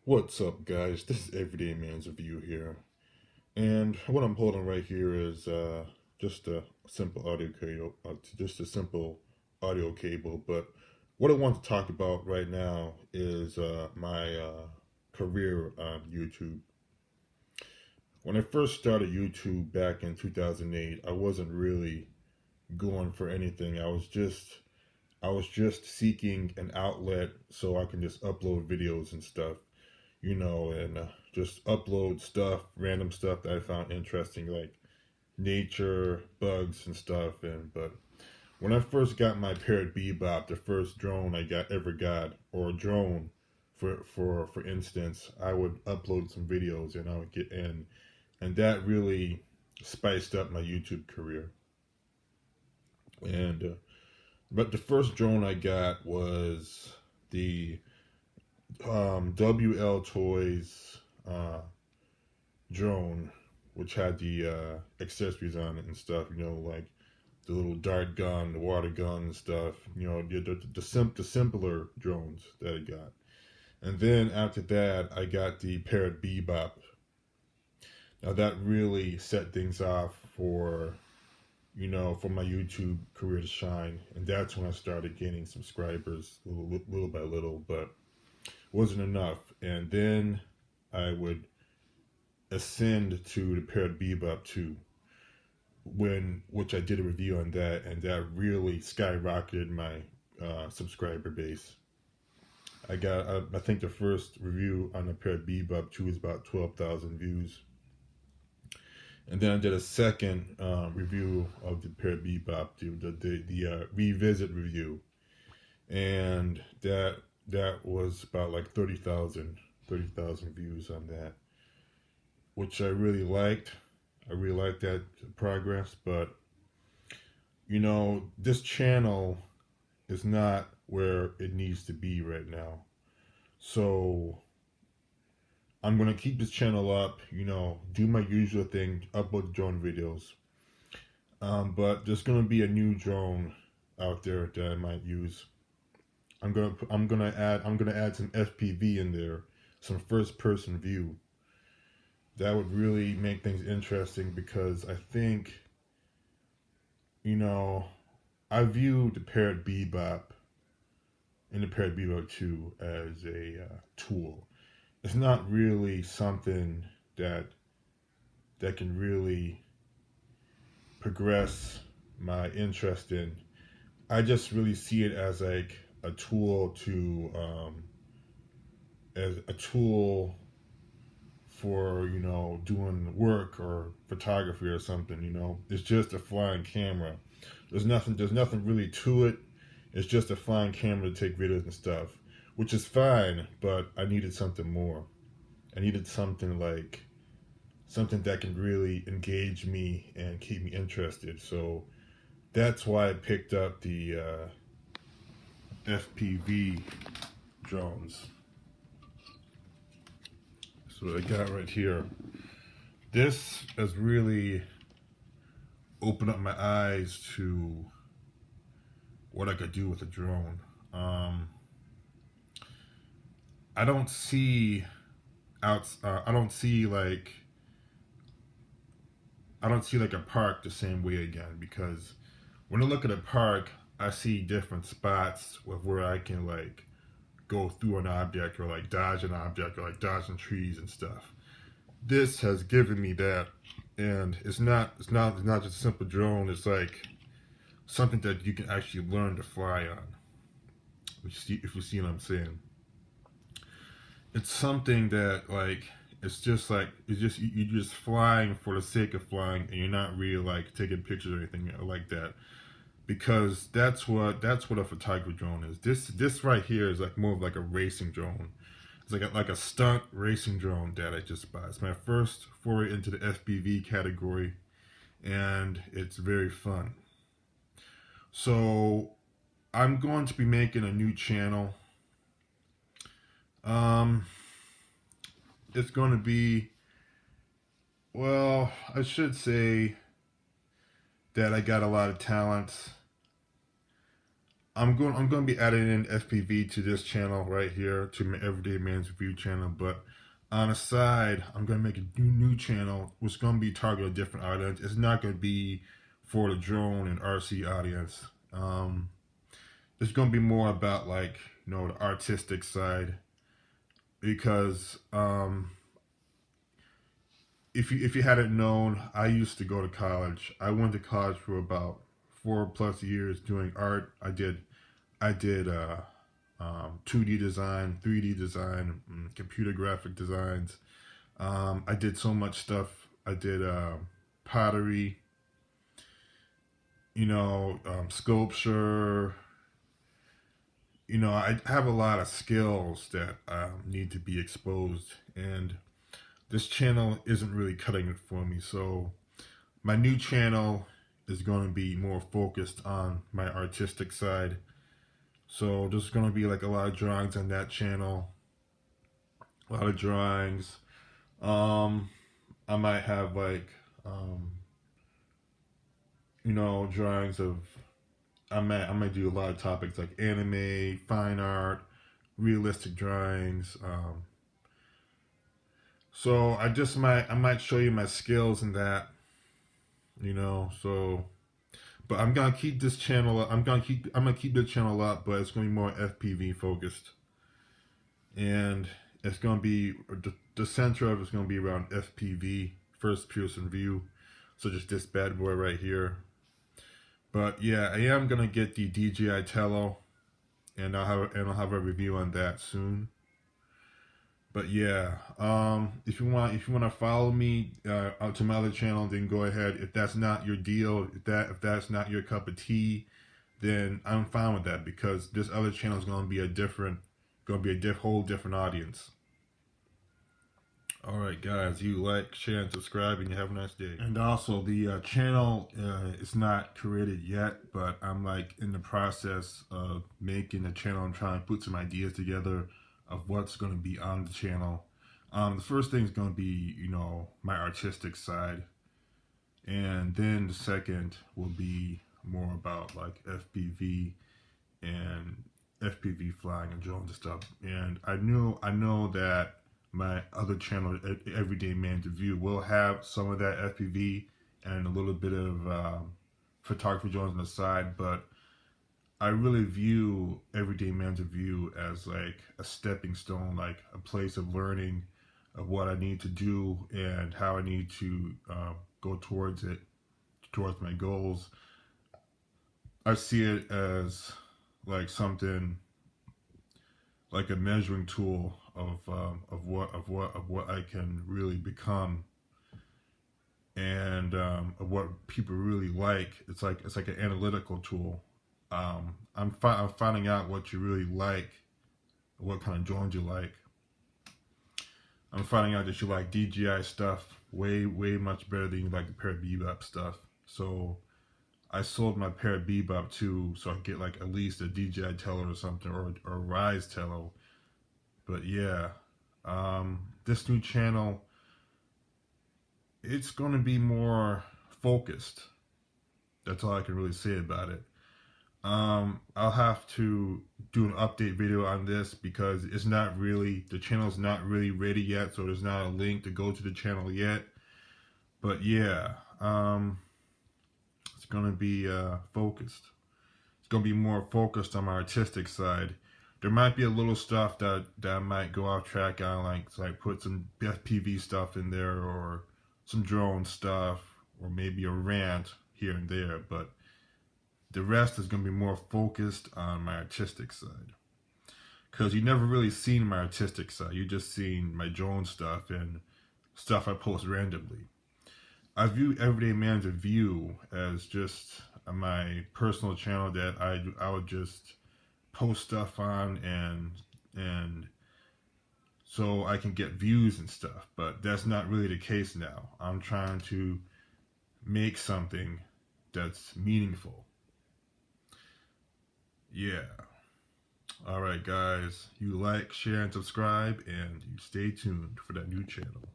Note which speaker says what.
Speaker 1: What's up, guys? This is Everyday Man's Review here, and what I'm holding right here is just a simple audio cable, just a simple audio cable. But what I want to talk about right now is my career on YouTube. When I first started YouTube back in 2008, I wasn't really going for anything. I was just seeking an outlet so I can just upload videos and stuff, and just upload stuff, random stuff that I found interesting, like nature, bugs, and stuff. And but when I first got my Parrot Bebop, the first drone I ever got, or drone, for instance, I would upload some videos and I would get in, and that really spiced up my YouTube career. And but the first drone I got was the WL Toys drone, which had the accessories on it and stuff. Like the little dart gun, the water gun and stuff. The simpler drones that I got. And then after that, I got the Parrot Bebop. Now that really set things off for my YouTube career to shine, and that's when I started gaining subscribers little by little, but wasn't enough. And then I would ascend to the Parrot Bebop 2, which I did a review on that, and that really skyrocketed my subscriber base. I think the first review on the Parrot Bebop 2 is about 12,000 views, and then I did a second review of the Parrot Bebop, the revisit review, and that was about like 30,000 views on that, which I really liked. I really liked that progress, but this channel is not where it needs to be right now. So I'm gonna keep this channel up, do my usual thing, upload drone videos. But there's gonna be a new drone out there that I might use. I'm gonna add some FPV in there, some first person view. That would really make things interesting because I think, you know, I view the Parrot Bebop and the Parrot Bebop 2 as a tool. It's not really something that can really progress my interest in. I just really see it as like a tool as a tool for doing work or photography or something. It's just a flying camera. There's nothing really to it. It's just a flying camera to take videos and stuff, which is fine, but I needed something more. I needed something that can really engage me and keep me interested. So that's why I picked up the FPV drones. So what I got right here. This has really opened up my eyes to what I could do with a drone. I don't see I don't see like a park the same way again, because when I look at a park, I see different spots where I can like go through an object, or like dodge an object, or like dodging trees and stuff. This has given me that, and it's not just a simple drone. It's like something that you can actually learn to fly on. If you see what I'm saying, it's something that like you're just flying for the sake of flying, and you're not really like taking pictures or anything like that, because that's what a photography drone is. This right here is like more of like a racing drone. It's like a stunt racing drone that I just bought. It's my first foray into the FPV category, and it's very fun. So I'm going to be making a new channel. Um, it's going to be, well, I should say that I got a lot of talents. I'm going to be adding in FPV to this channel right here, to my Everyday Man's Review channel. But on the side, I'm going to make a new channel, which is going to be targeted a different audience. It's not going to be for the drone and RC audience. It's going to be more about, like, you know, the artistic side, because if you hadn't known, I used to go to college. I went to college for about 4+ years doing art. I did 2D design, 3D design, computer graphic designs. I did so much stuff. I did pottery, sculpture. I have a lot of skills that need to be exposed, and this channel isn't really cutting it for me. So my new channel is going to be more focused on my artistic side. So there's going to be like a lot of drawings on that channel. A lot of drawings. I might have like, drawings of, I might do a lot of topics like anime, fine art, realistic drawings. So I might show you my skills in that, so, but I'm gonna keep this channel. I'm gonna keep the channel up, but it's gonna be more FPV focused, and it's gonna be the center of it's gonna be around FPV, first person view. So just this bad boy right here. But yeah, I am gonna get the DJI Tello, and I'll have a review on that soon. But yeah, if you want to follow me to my other channel, then go ahead. If that's not your deal, if that's not your cup of tea, then I'm fine with that, because this other channel is going to be a whole different audience. All right, guys, you like, share, and subscribe, and you have a nice day. And also, the channel is not created yet, but I'm like in the process of making the channel. I'm trying to put some ideas together of what's going to be on the channel. The first thing is going to be, my artistic side, and then the second will be more about like FPV and FPV flying and drones and stuff. And I know that my other channel, Everyday Man's Review, will have some of that FPV and a little bit of photography drones on the side, but I really view Everyday Man's Review as like a stepping stone, like a place of learning of what I need to do and how I need to go towards my goals. I see it as like something, like a measuring tool of what I can really become, and of what people really like. It's like an analytical tool. I'm finding out what you really like, what kind of drones you like. I'm finding out that you like DJI stuff way much better than you like the Parrot Bebop stuff. So I sold my Parrot Bebop too, so I get like at least a DJI Tello or something, or a Rise Tello. But yeah, this new channel, it's going to be more focused. That's all I can really say about it. I'll have to do an update video on this, because the channel's not really ready yet, so there's not a link to go to the channel yet. But yeah, it's gonna be focused. It's gonna be more focused on my artistic side. There might be a little stuff that I might go off track on, like put some FPV stuff in there, or some drone stuff, or maybe a rant here and there, but the rest is going to be more focused on my artistic side. Because you never really seen my artistic side. You just seen my drone stuff and stuff I post randomly. I view Everyday Man's Review as just my personal channel that I would just post stuff on, and so I can get views and stuff. But that's not really the case now. I'm trying to make something that's meaningful. Yeah. All right, guys. You like, share, and subscribe, and you stay tuned for that new channel.